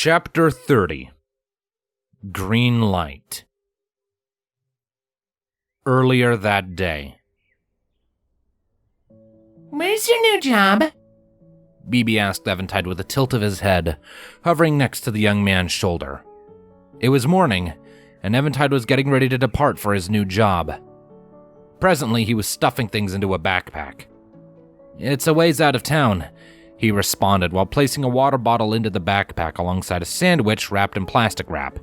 Chapter 30. Green Light. Earlier that day. Where's your new job? BB asked Eventide with a tilt of his head, hovering next to the young man's shoulder. It was morning, and Eventide was getting ready to depart for his new job. Presently, he was stuffing things into a backpack. "It's a ways out of town," he responded while placing a water bottle into the backpack alongside a sandwich wrapped in plastic wrap.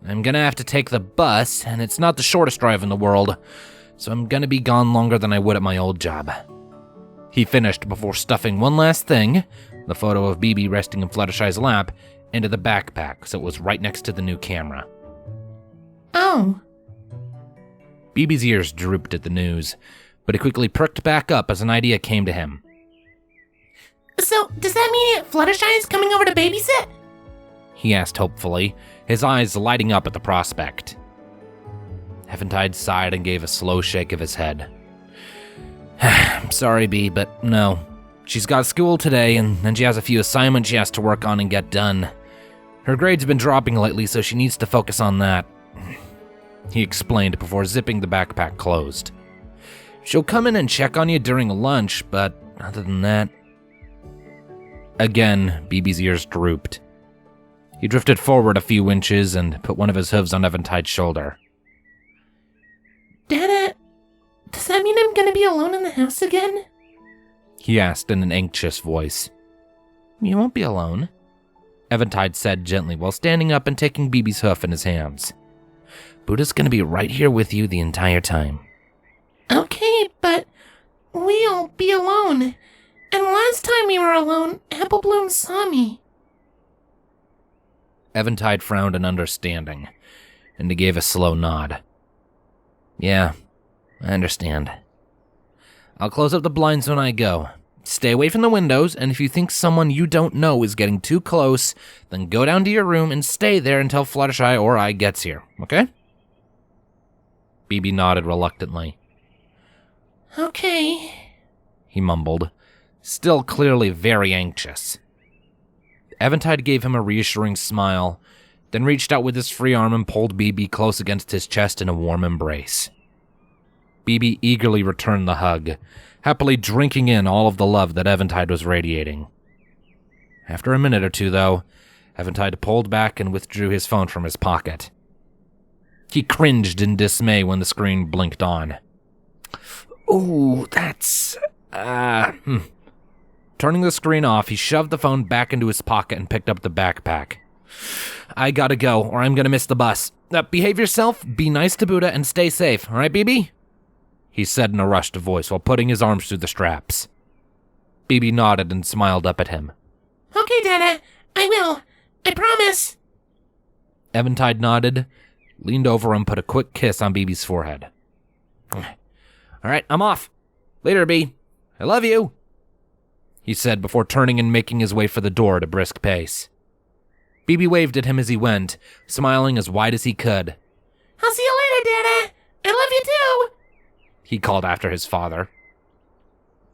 "I'm gonna have to take the bus, and it's not the shortest drive in the world, so I'm gonna be gone longer than I would at my old job." He finished before stuffing one last thing, the photo of BB resting in Fluttershy's lap, into the backpack so it was right next to the new camera. Oh. BB's ears drooped at the news, but he quickly perked back up as an idea came to him. So, does that mean Aunt Fluttershy is coming over to babysit? He asked hopefully, his eyes lighting up at the prospect. Eventide sighed and gave a slow shake of his head. "I'm sorry, B, but no. She's got school today, and then she has a few assignments she has to work on and get done. Her grades have been dropping lately, so she needs to focus on that," he explained before zipping the backpack closed. "She'll come in and check on you during lunch, but other than that..." Again, BB's ears drooped. He drifted forward a few inches and put one of his hooves on Eventide's shoulder. Dada, does that mean I'm gonna be alone in the house again? He asked in an anxious voice. "You won't be alone," Eventide said gently while standing up and taking BB's hoof in his hands. "Buddha's gonna be right here with you the entire time." Okay, but we'll be alone. And last time we were alone, Apple Bloom saw me. Eventide frowned in understanding, and he gave a slow nod. "Yeah, I understand. I'll close up the blinds when I go. Stay away from the windows, and if you think someone you don't know is getting too close, then go down to your room and stay there until Fluttershy or I gets here, okay?" BB nodded reluctantly. Okay, he mumbled, still clearly very anxious. Eventide gave him a reassuring smile, then reached out with his free arm and pulled BB close against his chest in a warm embrace. BB eagerly returned the hug, happily drinking in all of the love that Eventide was radiating. After a minute or two, though, Eventide pulled back and withdrew his phone from his pocket. He cringed in dismay when the screen blinked on. "Ooh, that's... Turning the screen off, he shoved the phone back into his pocket and picked up the backpack. "I gotta go, or I'm gonna miss the bus. Behave yourself, be nice to Buddha, and stay safe, alright, BB?" he said in a rushed voice while putting his arms through the straps. BB nodded and smiled up at him. Okay, Dada, I will. I promise. Eventide nodded, leaned over and put a quick kiss on BB's forehead. "Alright, I'm off. Later, B. I love you," he said before turning and making his way for the door at a brisk pace. BB waved at him as he went, smiling as wide as he could. "I'll see you later, Dada. I love you too," he called after his father.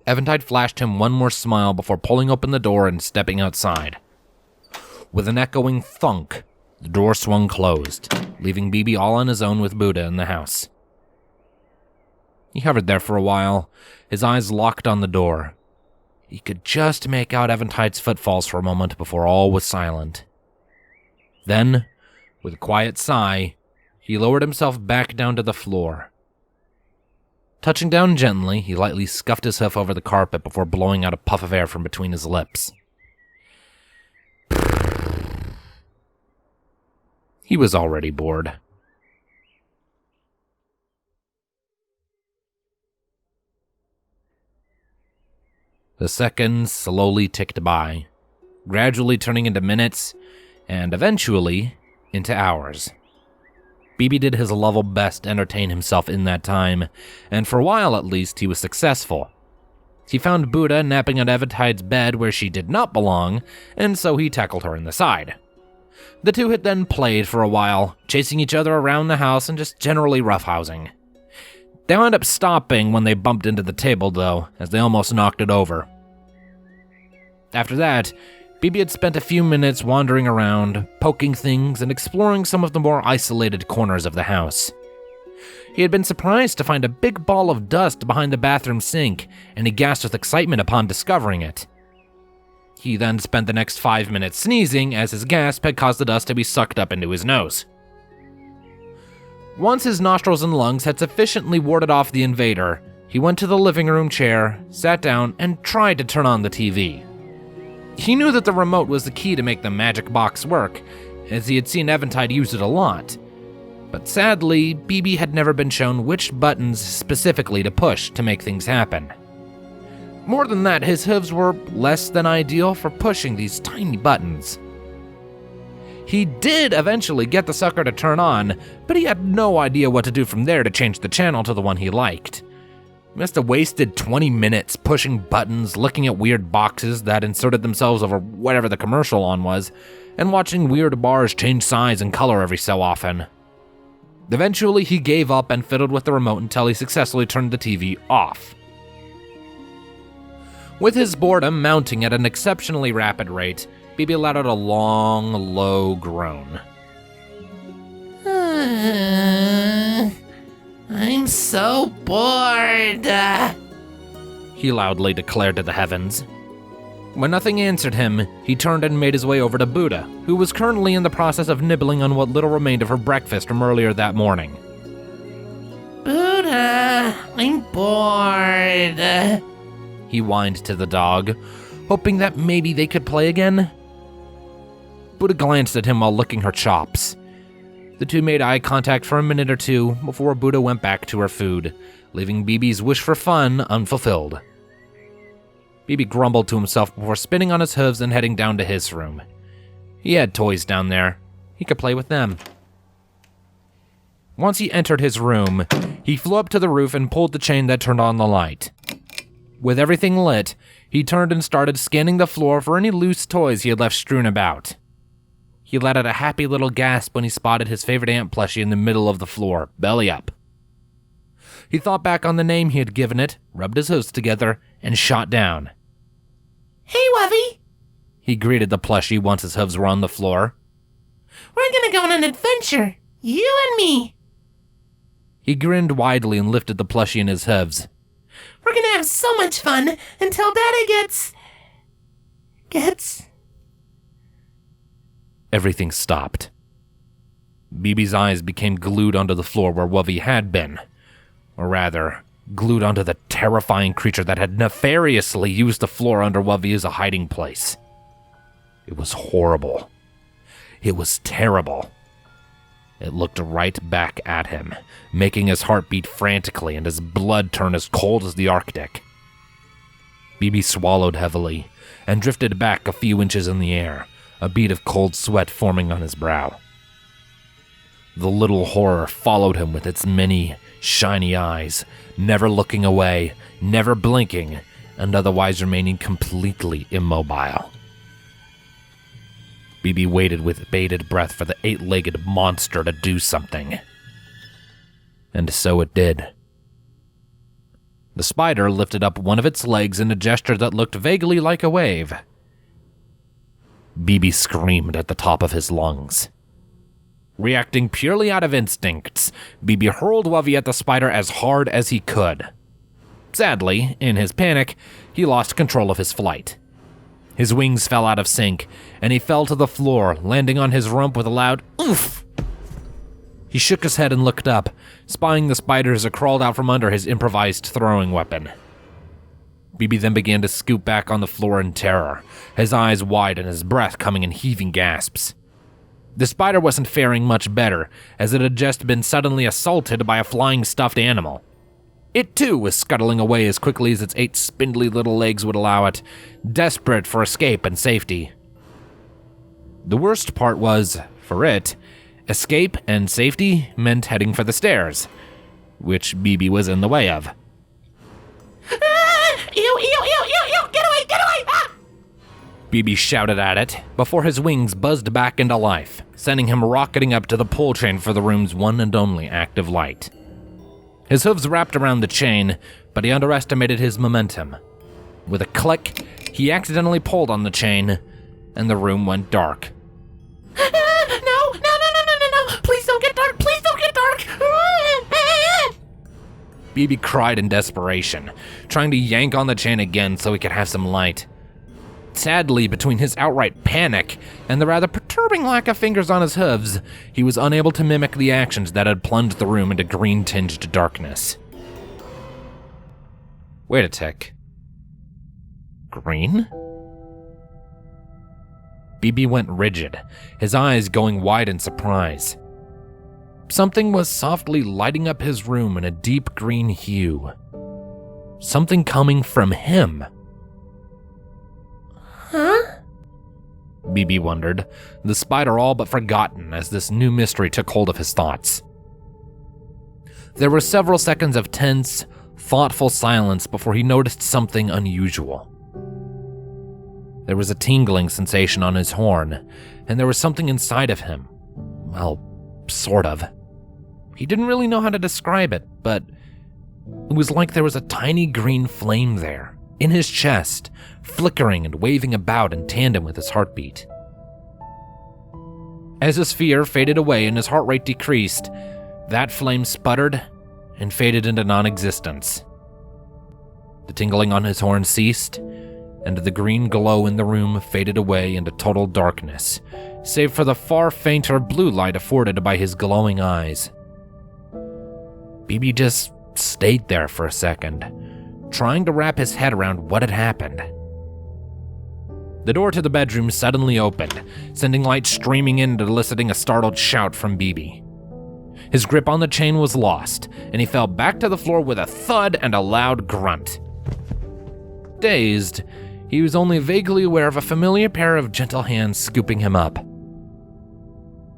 Eventide flashed him one more smile before pulling open the door and stepping outside. With an echoing thunk, the door swung closed, leaving BB all on his own with Buddha in the house. He hovered there for a while, his eyes locked on the door. He could just make out Eventide's footfalls for a moment before all was silent. Then, with a quiet sigh, he lowered himself back down to the floor. Touching down gently, he lightly scuffed his hoof over the carpet before blowing out a puff of air from between his lips. He was already bored. The seconds slowly ticked by, gradually turning into minutes, and eventually into hours. BB did his level best to entertain himself in that time, and for a while at least he was successful. He found Buddha napping on Eventide's bed where she did not belong, and so he tackled her in the side. The two had then played for a while, chasing each other around the house and just generally roughhousing. They wound up stopping when they bumped into the table, though, as they almost knocked it over. After that, BB had spent a few minutes wandering around, poking things and exploring some of the more isolated corners of the house. He had been surprised to find a big ball of dust behind the bathroom sink, and he gasped with excitement upon discovering it. He then spent the next 5 minutes sneezing, as his gasp had caused the dust to be sucked up into his nose. Once his nostrils and lungs had sufficiently warded off the invader, he went to the living room chair, sat down, and tried to turn on the TV. He knew that the remote was the key to make the magic box work, as he had seen Eventide use it a lot. But sadly, BB had never been shown which buttons specifically to push to make things happen. More than that, his hooves were less than ideal for pushing these tiny buttons. He did eventually get the sucker to turn on, but he had no idea what to do from there to change the channel to the one he liked. He must have wasted 20 minutes pushing buttons, looking at weird boxes that inserted themselves over whatever the commercial on was, and watching weird bars change size and color every so often. Eventually, he gave up and fiddled with the remote until he successfully turned the TV off. With his boredom mounting at an exceptionally rapid rate, BB let out a long, low groan. I'm so bored. He loudly declared to the heavens. When nothing answered him, he turned and made his way over to Buddha, who was currently in the process of nibbling on what little remained of her breakfast from earlier that morning. Buddha, I'm bored. He whined to the dog, hoping that maybe they could play again. Buddha glanced at him while licking her chops. The two made eye contact for a minute or two before Buddha went back to her food, leaving BB's wish for fun unfulfilled. BB grumbled to himself before spinning on his hooves and heading down to his room. He had toys down there. He could play with them. Once he entered his room, he flew up to the roof and pulled the chain that turned on the light. With everything lit, he turned and started scanning the floor for any loose toys he had left strewn about. He let out a happy little gasp when he spotted his favorite ant plushie in the middle of the floor, belly up. He thought back on the name he had given it, rubbed his hooves together, and shot down. Hey, Wovey, He greeted the plushie once his hooves were on the floor. we're gonna go on an adventure, you and me. He grinned widely and lifted the plushie in his hooves. We're gonna have so much fun until Daddy gets... Everything stopped. BB's eyes became glued onto the floor where Wovey had been. Or rather, glued onto the terrifying creature that had nefariously used the floor under Wovey as a hiding place. It was horrible. It was terrible. It looked right back at him, making his heart beat frantically and his blood turn as cold as the Arctic. BB swallowed heavily and drifted back a few inches in the air, a bead of cold sweat forming on his brow. The little horror followed him with its many, shiny eyes, never looking away, never blinking, and otherwise remaining completely immobile. BB waited with bated breath for the 8-legged monster to do something. And so it did. The spider lifted up one of its legs in a gesture that looked vaguely like a wave. BB screamed at the top of his lungs. Reacting purely out of instincts, BB hurled Wovey at the spider as hard as he could. Sadly, in his panic, he lost control of his flight. His wings fell out of sync, and he fell to the floor, landing on his rump with a loud oof. He shook his head and looked up, spying the spider as it crawled out from under his improvised throwing weapon. BB then began to scoop back on the floor in terror, his eyes wide and his breath coming in heaving gasps. The spider wasn't faring much better, as it had just been suddenly assaulted by a flying stuffed animal. It too was scuttling away as quickly as its 8 spindly little legs would allow it, desperate for escape and safety. The worst part was, for it, escape and safety meant heading for the stairs, which BB was in the way of. Ew, ew, ew, ew, ew, get away, ah! BB shouted at it before his wings buzzed back into life, sending him rocketing up to the pull chain for the room's one and only active light. His hooves wrapped around the chain, but he underestimated his momentum. With a click, he accidentally pulled on the chain, and the room went dark. No! Please don't get dark! Please don't get dark! Bibi cried in desperation, trying to yank on the chain again so he could have some light. Sadly, between his outright panic and the rather perturbing lack of fingers on his hooves, he was unable to mimic the actions that had plunged the room into green-tinged darkness. Wait a tick. Green? Bibi went rigid, his eyes going wide in surprise. Something was softly lighting up his room in a deep green hue. Something coming from him. Huh? Bibi wondered, the spider all but forgotten as this new mystery took hold of his thoughts. There were several seconds of tense, thoughtful silence before he noticed something unusual. There was a tingling sensation on his horn, and there was something inside of him. Well, sort of. He didn't really know how to describe it, but it was like there was a tiny green flame there, in his chest, flickering and waving about in tandem with his heartbeat. As his fear faded away and his heart rate decreased, that flame sputtered and faded into non-existence. The tingling on his horn ceased, and the green glow in the room faded away into total darkness, save for the far fainter blue light afforded by his glowing eyes. Bibi just stayed there for a second, trying to wrap his head around what had happened. The door to the bedroom suddenly opened, sending light streaming in and eliciting a startled shout from Bibi. His grip on the chain was lost, and he fell back to the floor with a thud and a loud grunt. Dazed, he was only vaguely aware of a familiar pair of gentle hands scooping him up.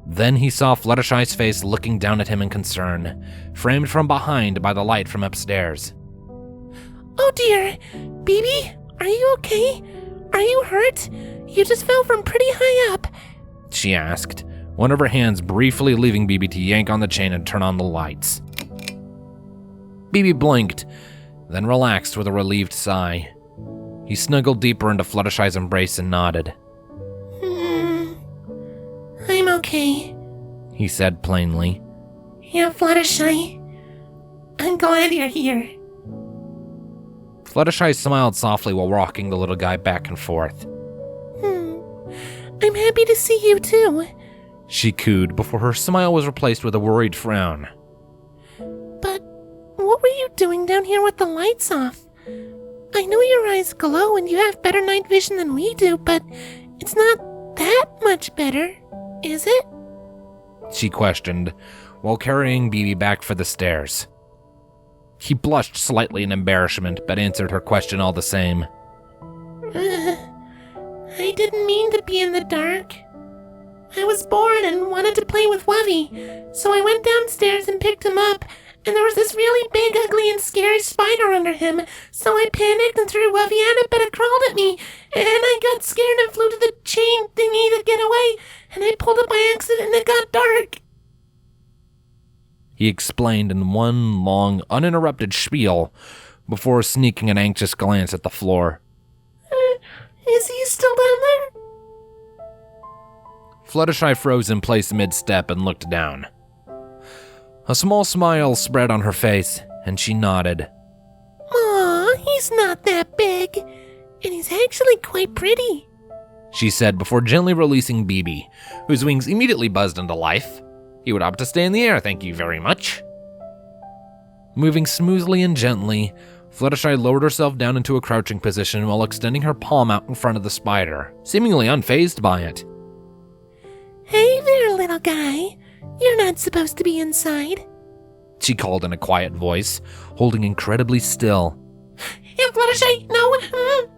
Then he saw Fluttershy's face looking down at him in concern, framed from behind by the light from upstairs. Oh dear, Bibi, are you okay? Are you hurt? You just fell from pretty high up, she asked, one of her hands briefly leaving Bibi to yank on the chain and turn on the lights. Bibi blinked, then relaxed with a relieved sigh. He snuggled deeper into Fluttershy's embrace and nodded. I'm okay, he said plainly. Yeah, Fluttershy. I'm glad you're here. Fluttershy smiled softly while rocking the little guy back and forth. I'm happy to see you too, she cooed before her smile was replaced with a worried frown. But what were you doing down here with the lights off? I know your eyes glow and you have better night vision than we do, but it's not that much better, is it? She questioned, while carrying Bibi back for the stairs. He blushed slightly in embarrassment, but answered her question all the same. I didn't mean to be in the dark. I was bored and wanted to play with Wovey, so I went downstairs and picked him up, and there was this really big, ugly, and scary spider under him, so I panicked and threw Wovey at it, but it crawled at me, and I got scared and flew to the chain thingy to get away, and I pulled it by accident and it got dark. He explained in one long, uninterrupted spiel before sneaking an anxious glance at the floor. Is he still down there? Fluttershy froze in place mid-step and looked down. A small smile spread on her face, and she nodded. Aw, he's not that big, and he's actually quite pretty, she said before gently releasing Bibi, whose wings immediately buzzed into life. He would opt to stay in the air, thank you very much. Moving smoothly and gently, Fluttershy lowered herself down into a crouching position while extending her palm out in front of the spider, seemingly unfazed by it. Hey there, little guy. You're not supposed to be inside, she called in a quiet voice, holding incredibly still. Yeah, Fluttershy, no.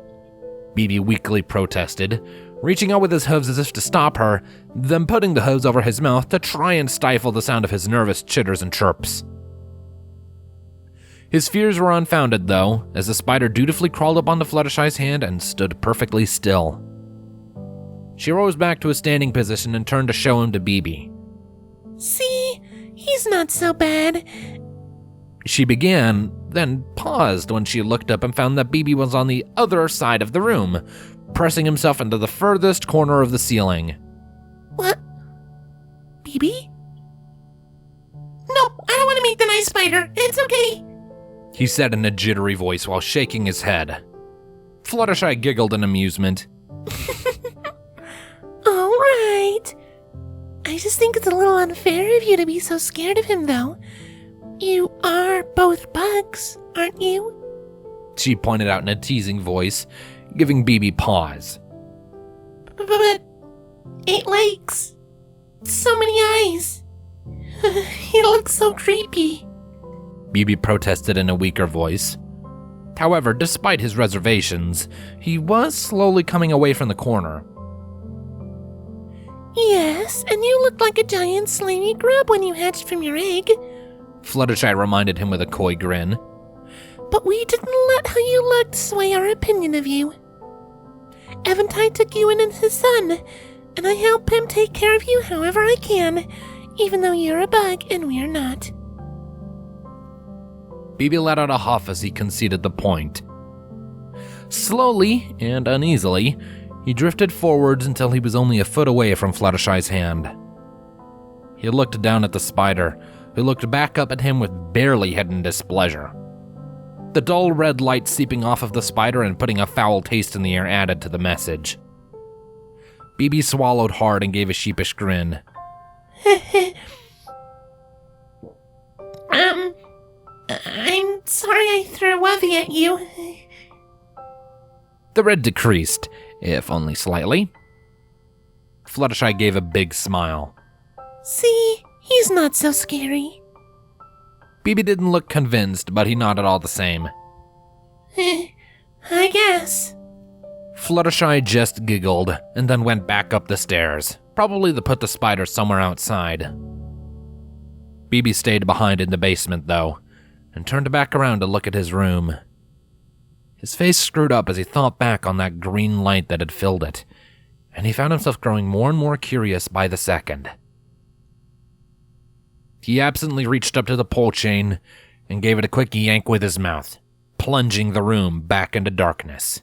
Bibi weakly protested, reaching out with his hooves as if to stop her, then putting the hooves over his mouth to try and stifle the sound of his nervous chitters and chirps. His fears were unfounded, though, as the spider dutifully crawled up onto Fluttershy's hand and stood perfectly still. She rose back to a standing position and turned to show him to Bibi. See, he's not so bad, she began, then paused when she looked up and found that Bibi was on the other side of the room, pressing himself into the furthest corner of the ceiling. What? BB? No, I don't want to meet the nice spider. It's okay. He said in a jittery voice while shaking his head. Fluttershy giggled in amusement. All right. I just think it's a little unfair of you to be so scared of him, though. You are both bugs, aren't you? She pointed out in a teasing voice, giving BB pause. But 8 legs. So many eyes. He looks so creepy. BB protested in a weaker voice. However, despite his reservations, he was slowly coming away from the corner. Yes, and you looked like a giant slimy grub when you hatched from your egg. Fluttershy reminded him with a coy grin. But we didn't let how you looked sway our opinion of you. Eventide took you in as his son, and I help him take care of you however I can, even though you're a bug and we're not. BB let out a huff as he conceded the point. Slowly and uneasily, he drifted forwards until he was only a foot away from Fluttershy's hand. He looked down at the spider, who looked back up at him with barely hidden displeasure. The dull red light seeping off of the spider and putting a foul taste in the air added to the message. BB swallowed hard and gave a sheepish grin. I'm sorry I threw Wovey at you. The red decreased, if only slightly. Fluttershy gave a big smile. See, he's not so scary. BB didn't look convinced, but he nodded all the same. I guess. Fluttershy just giggled, and then went back up the stairs, probably to put the spider somewhere outside. BB stayed behind in the basement, though, and turned back around to look at his room. His face screwed up as he thought back on that green light that had filled it, and he found himself growing more and more curious by the second. He absently reached up to the pole chain and gave it a quick yank with his mouth, plunging the room back into darkness.